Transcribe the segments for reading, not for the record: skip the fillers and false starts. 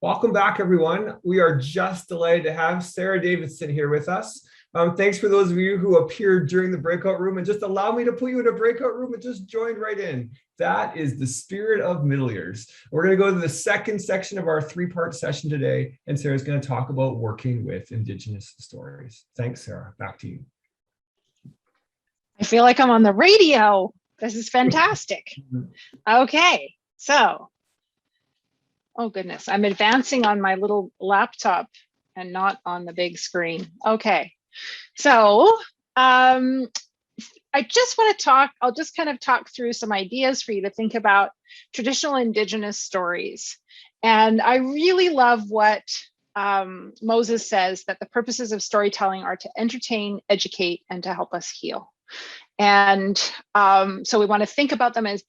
Welcome back, everyone. We are just delighted to have Sara Davidson here with us. Thanks for those of you who appeared during the breakout room and just allow me to put you in a breakout room and just joined right in. That is the spirit of middle years. We're going to go to the second section of our three-part session today, and Sara's going to talk about working with Indigenous stories. Thanks, Sara. Back to you. I feel like I'm on the radio. This is fantastic. Okay, so, oh goodness, I'm advancing on my little laptop and not on the big screen. Okay, so I just want to talk, I'll just kind of talk through some ideas for you to think about traditional Indigenous stories. And I really love what Moses says, that the purposes of storytelling are to entertain, educate, and to help us heal. And so we want to think about them as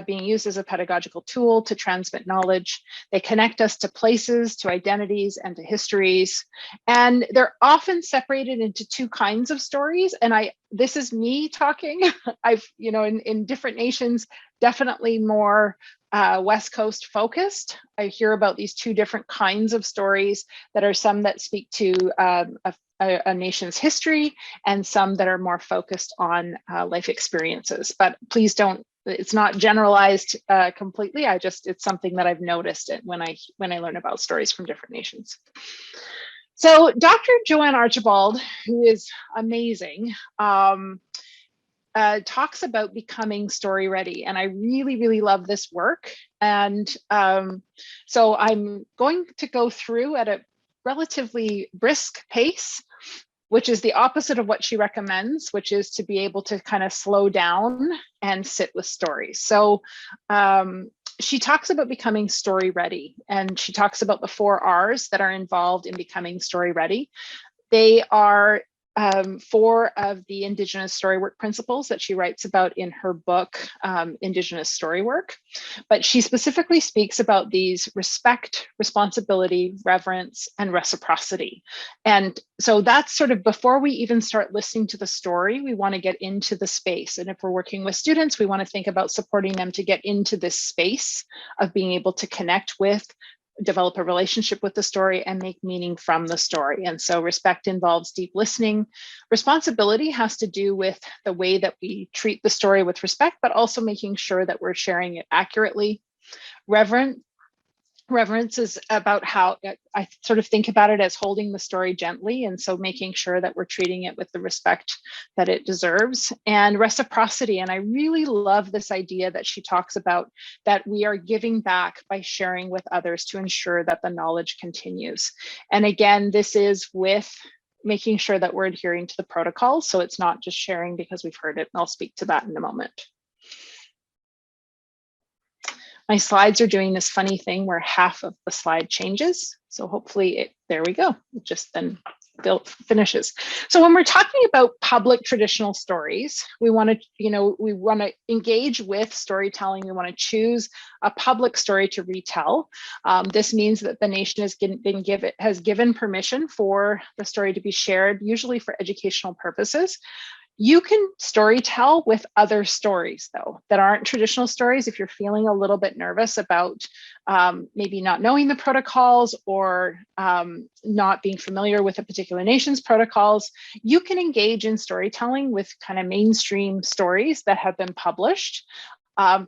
being used as a pedagogical tool to transmit knowledge. They connect us to places, to identities, and to histories. And they're often separated into two kinds of stories. And this is me talking. I've, in different nations, definitely more West Coast focused. I hear about these two different kinds of stories that are some that speak to a nation's history and some that are more focused on life experiences. But please don't, it's not generalized completely. It's something that I've noticed when I learn about stories from different nations. So Dr. Joanne Archibald, who is amazing, talks about becoming story ready. And I really, really love this work. And so I'm going to go through at a relatively brisk pace, which is the opposite of what she recommends, which is to be able to kind of slow down and sit with stories. So she talks about becoming story ready, and she talks about the 4 R's that are involved in becoming story ready. They are 4 of the Indigenous story work principles that she writes about in her book, Indigenous Story Work. But she specifically speaks about these: respect, responsibility, reverence, and reciprocity. And so that's sort of before we even start listening to the story, we want to get into the space. And if we're working with students, we want to think about supporting them to get into this space of being able to connect with, develop a relationship with the story, and make meaning from the story. And so respect involves deep listening. Responsibility has to do with the way that we treat the story with respect, but also making sure that we're sharing it accurately. Reverence is about how I sort of think about it as holding the story gently, and so making sure that we're treating it with the respect that it deserves. And reciprocity, and I really love this idea that she talks about, that we are giving back by sharing with others to ensure that the knowledge continues. And again, this is with making sure that we're adhering to the protocols, so it's not just sharing because we've heard it, and I'll speak to that in a moment. My slides are doing this funny thing where half of the slide changes. So hopefully, there we go. It just then finishes. So when we're talking about public traditional stories, we want to engage with storytelling. We want to choose a public story to retell. This means that the nation has given permission for the story to be shared, usually for educational purposes. You can storytell with other stories, though, that aren't traditional stories. If you're feeling a little bit nervous about maybe not knowing the protocols or not being familiar with a particular nation's protocols, you can engage in storytelling with kind of mainstream stories that have been published,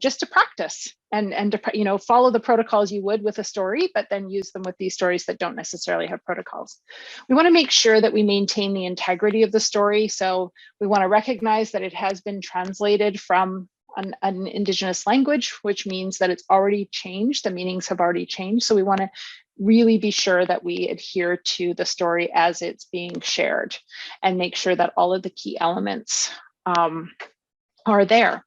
just to practice and to follow the protocols you would with a story, but then use them with these stories that don't necessarily have protocols. We want to make sure that we maintain the integrity of the story. So we want to recognize that it has been translated from an Indigenous language, which means that it's already changed. The meanings have already changed. So we want to really be sure that we adhere to the story as it's being shared and make sure that all of the key elements are there.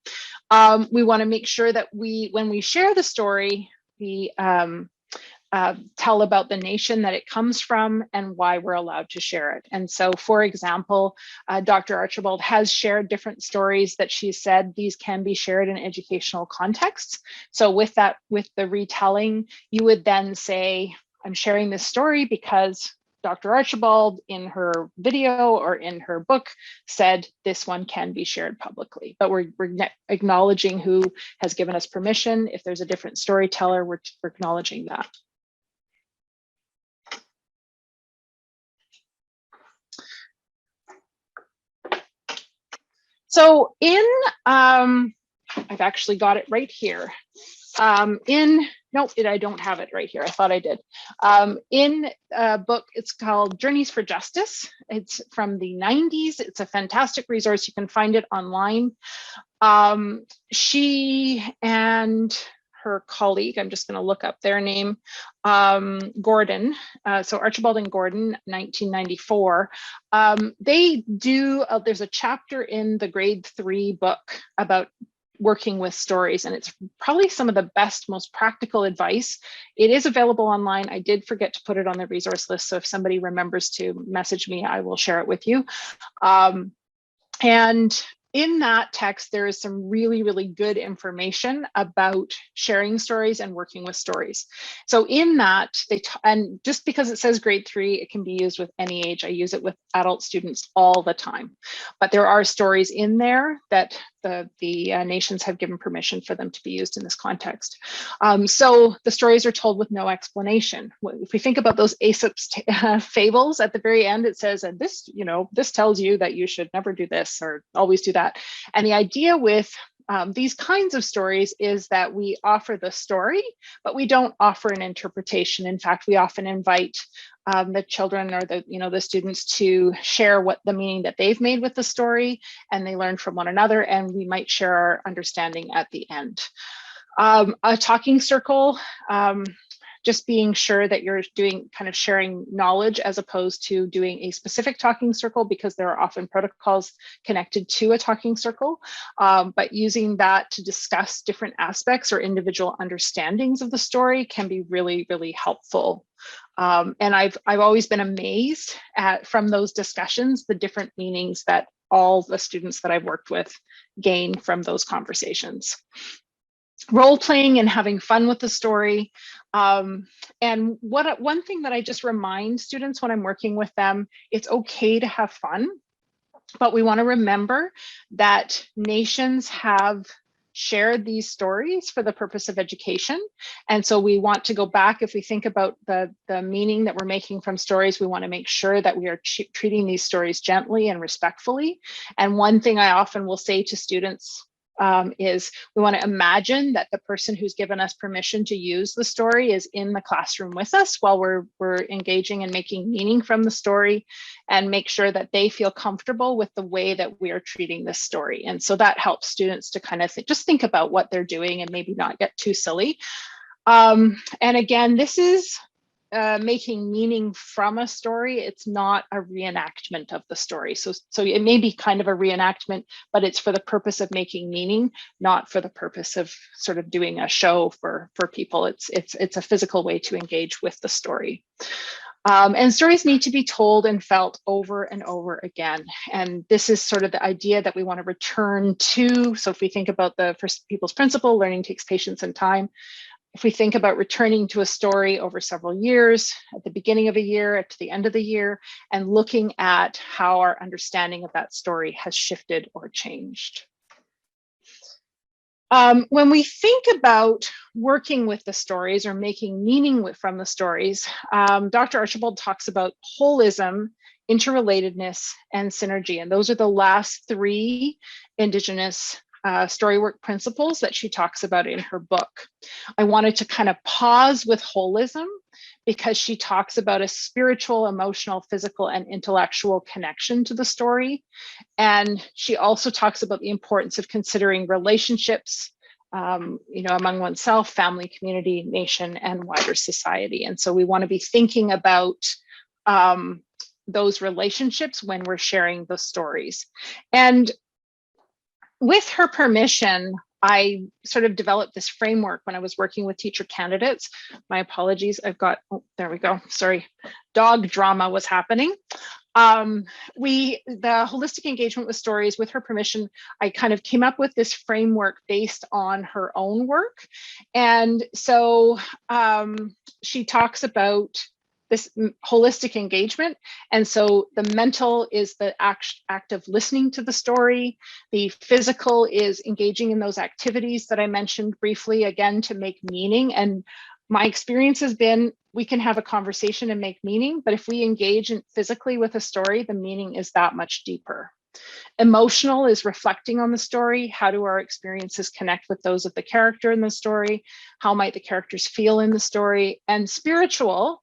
We want to make sure that when we share the story, we tell about the nation that it comes from and why we're allowed to share it. And so, for example, Dr. Archibald has shared different stories that she said these can be shared in educational contexts. So with the retelling, you would then say, I'm sharing this story because Dr. Archibald in her video or in her book said this one can be shared publicly, but we're acknowledging who has given us permission. If there's a different storyteller, we're acknowledging that. So in, I've actually got it right here. Nope, I don't have it right here. I thought I did. In a book, it's called Journeys for Justice. It's from the 90s. It's a fantastic resource. You can find it online. She and her colleague, I'm just going to look up their name, Gordon, so Archibald and Gordon, 1994, they do, there's a chapter in the grade 3 book about working with stories, and it's probably some of the best, most practical advice. It is available online. I did forget to put it on the resource list, so if somebody remembers to message me, I will share it with you. And in that text, there is some really, really good information about sharing stories and working with stories. So in that, and just because it says grade 3, it can be used with any age. I use it with adult students all the time. But there are stories in there that the nations have given permission for them to be used in this context. So the stories are told with no explanation. If we think about those Aesop's fables at the very end, it says, and this, this tells you that you should never do this or always do that. And the idea with these kinds of stories is that we offer the story, but we don't offer an interpretation. In fact, we often invite the children or the students to share what the meaning that they've made with the story, and they learn from one another, and we might share our understanding at the end. A talking circle, just being sure that you're doing kind of sharing knowledge as opposed to doing a specific talking circle, because there are often protocols connected to a talking circle, but using that to discuss different aspects or individual understandings of the story can be really, really helpful. And I've always been amazed at, from those discussions, the different meanings that all the students that I've worked with gain from those conversations. Role playing and having fun with the story. And one thing that I just remind students when I'm working with them, it's okay to have fun, but we want to remember that nations have shared these stories for the purpose of education. And so we want to go back, if we think about the meaning that we're making from stories, we want to make sure that we are treating these stories gently and respectfully. And one thing I often will say to students is we want to imagine that the person who's given us permission to use the story is in the classroom with us while we're engaging and making meaning from the story, and make sure that they feel comfortable with the way that we are treating this story. And so that helps students to kind of just think about what they're doing and maybe not get too silly. And again, this is making meaning from a story. It's not a reenactment of the story. So it may be kind of a reenactment, but it's for the purpose of making meaning, not for the purpose of sort of doing a show for people. It's a physical way to engage with the story. And stories need to be told and felt over and over again. And this is sort of the idea that we want to return to. So if we think about the First People's Principle, learning takes patience and time. If we think about returning to a story over several years, at the beginning of a year, to the end of the year, and looking at how our understanding of that story has shifted or changed. When we think about working with the stories or making meaning from the stories, Dr. Archibald talks about holism, interrelatedness, and synergy. And those are the last 3 Indigenous story work principles that she talks about in her book. I wanted to kind of pause with holism because she talks about a spiritual, emotional, physical, and intellectual connection to the story. And she also talks about the importance of considering relationships, among oneself, family, community, nation, and wider society. And so we want to be thinking about those relationships when we're sharing the stories. And with her permission, I sort of developed this framework when I was working with teacher candidates. My apologies, oh, there we go, sorry, dog drama was happening. The holistic engagement with stories, with her permission, I kind of came up with this framework based on her own work. And so she talks about this holistic engagement. And so the mental is the act of listening to the story. The physical is engaging in those activities that I mentioned briefly, again, to make meaning. And my experience has been, we can have a conversation and make meaning, but if we engage physically with a story, the meaning is that much deeper. Emotional is reflecting on the story. How do our experiences connect with those of the character in the story? How might the characters feel in the story? And spiritual,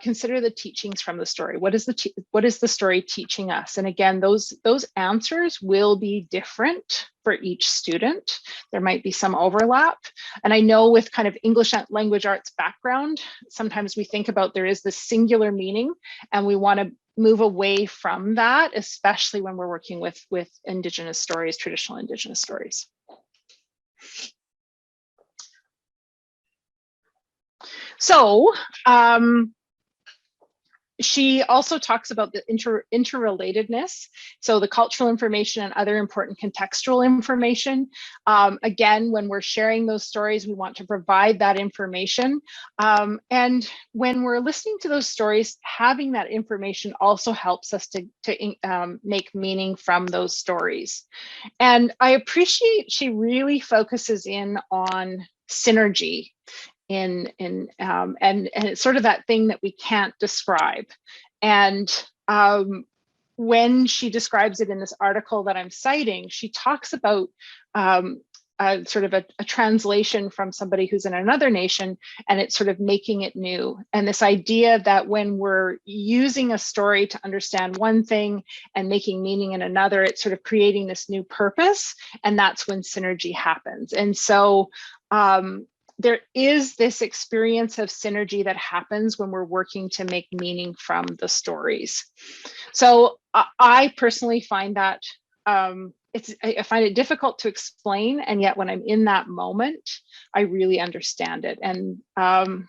consider the teachings from the story. What is the story teaching us? And again, those answers will be different for each student. There might be some overlap. And I know with kind of English language arts background, sometimes we think about there is this singular meaning, and we want to move away from that, especially when we're working with Indigenous stories, traditional Indigenous stories. So she also talks about the interrelatedness, so the cultural information and other important contextual information. Again, when we're sharing those stories, we want to provide that information. And when we're listening to those stories, having that information also helps us to make meaning from those stories. And I appreciate she really focuses in on synergy. And it's sort of that thing that we can't describe. And when she describes it in this article that I'm citing, she talks about sort of a translation from somebody who's in another nation, and it's sort of making it new. And this idea that when we're using a story to understand one thing and making meaning in another, it's sort of creating this new purpose, and that's when synergy happens. And so there is this experience of synergy that happens when we're working to make meaning from the stories. So I personally find that I find it difficult to explain, and yet when I'm in that moment, I really understand it. And an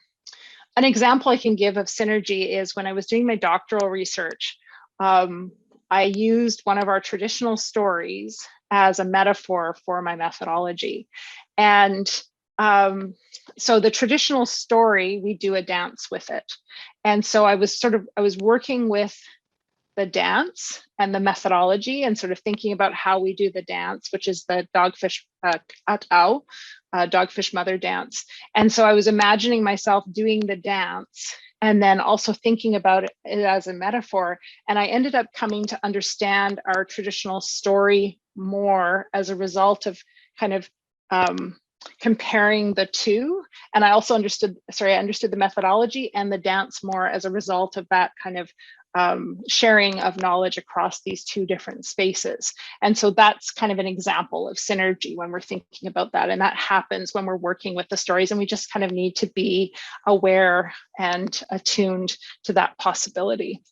example I can give of synergy is when I was doing my doctoral research, I used one of our traditional stories as a metaphor for my methodology. And so the traditional story, we do a dance with it. And so I was working with the dance and the methodology and sort of thinking about how we do the dance, which is the dogfish cont'd, dogfish mother dance. And so I was imagining myself doing the dance and then also thinking about it as a metaphor. And I ended up coming to understand our traditional story more as a result of kind of comparing the two. And I also understood the methodology and the dance more as a result of that kind of sharing of knowledge across these two different spaces. And so that's kind of an example of synergy when we're thinking about that. And that happens when we're working with the stories, and we just kind of need to be aware and attuned to that possibility.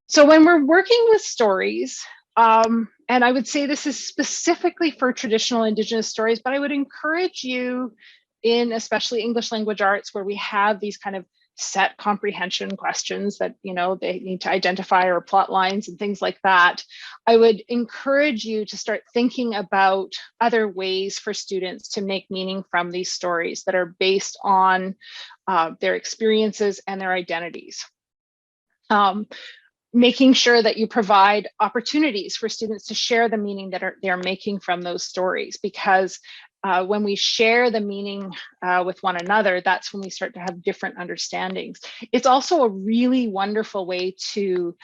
So when we're working with stories, and I would say this is specifically for traditional Indigenous stories, but I would encourage you in especially English language arts, where we have these kind of set comprehension questions that, you know, they need to identify, or plot lines and things like that. I would encourage you to start thinking about other ways for students to make meaning from these stories that are based on their experiences and their identities. Making sure that you provide opportunities for students to share the meaning that they're making from those stories, because when we share the meaning with one another, that's when we start to have different understandings. It's also a really wonderful way to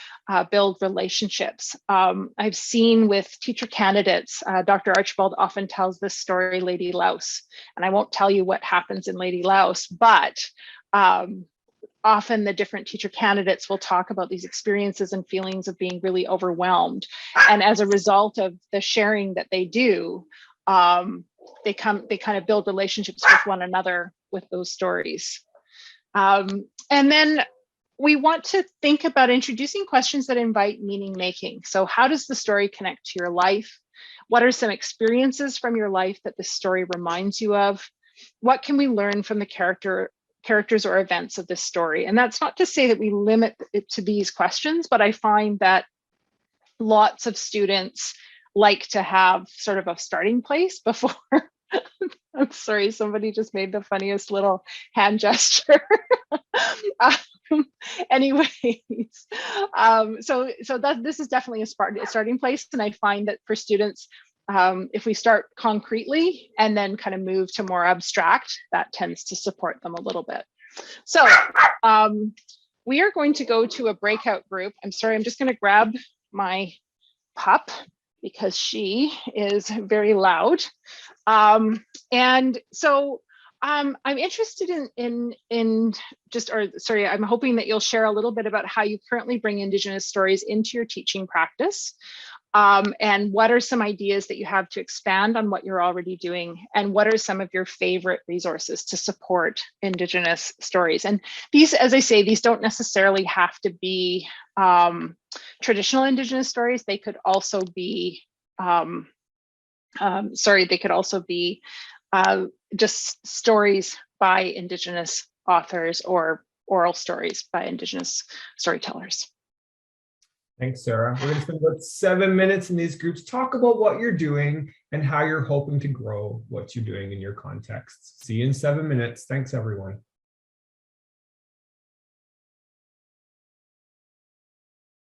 build relationships. I've seen with teacher candidates, Dr. Archibald often tells this story, Lady Louse, and I won't tell you what happens in Lady Louse, but often the different teacher candidates will talk about these experiences and feelings of being really overwhelmed. And as a result of the sharing that they do, they kind of build relationships with one another with those stories. And then we want to think about introducing questions that invite meaning making. So how does the story connect to your life? What are some experiences from your life that this story reminds you of? What can we learn from the characters or events of this story? And that's not to say that we limit it to these questions, but I find that lots of students like to have sort of a starting place before. I'm sorry, somebody just made the funniest little hand gesture. Anyways, so this is definitely a starting place. And I find that for students, if we start concretely and then kind of move to more abstract, that tends to support them a little bit. So we are going to go to a breakout group. I'm sorry, I'm just going to grab my pup because she is very loud. And so I'm interested in just, or sorry, I'm hoping that you'll share a little bit about how you currently bring Indigenous stories into your teaching practice. And what are some ideas that you have to expand on what you're already doing? And what are some of your favorite resources to support Indigenous stories? And these, as I say, these don't necessarily have to be traditional Indigenous stories. They could also be, they could also be just stories by Indigenous authors or oral stories by Indigenous storytellers. Thanks, Sarah. We're going to spend about 7 minutes in these groups, talk about what you're doing and how you're hoping to grow what you're doing in your contexts. See you in 7 minutes. Thanks, everyone.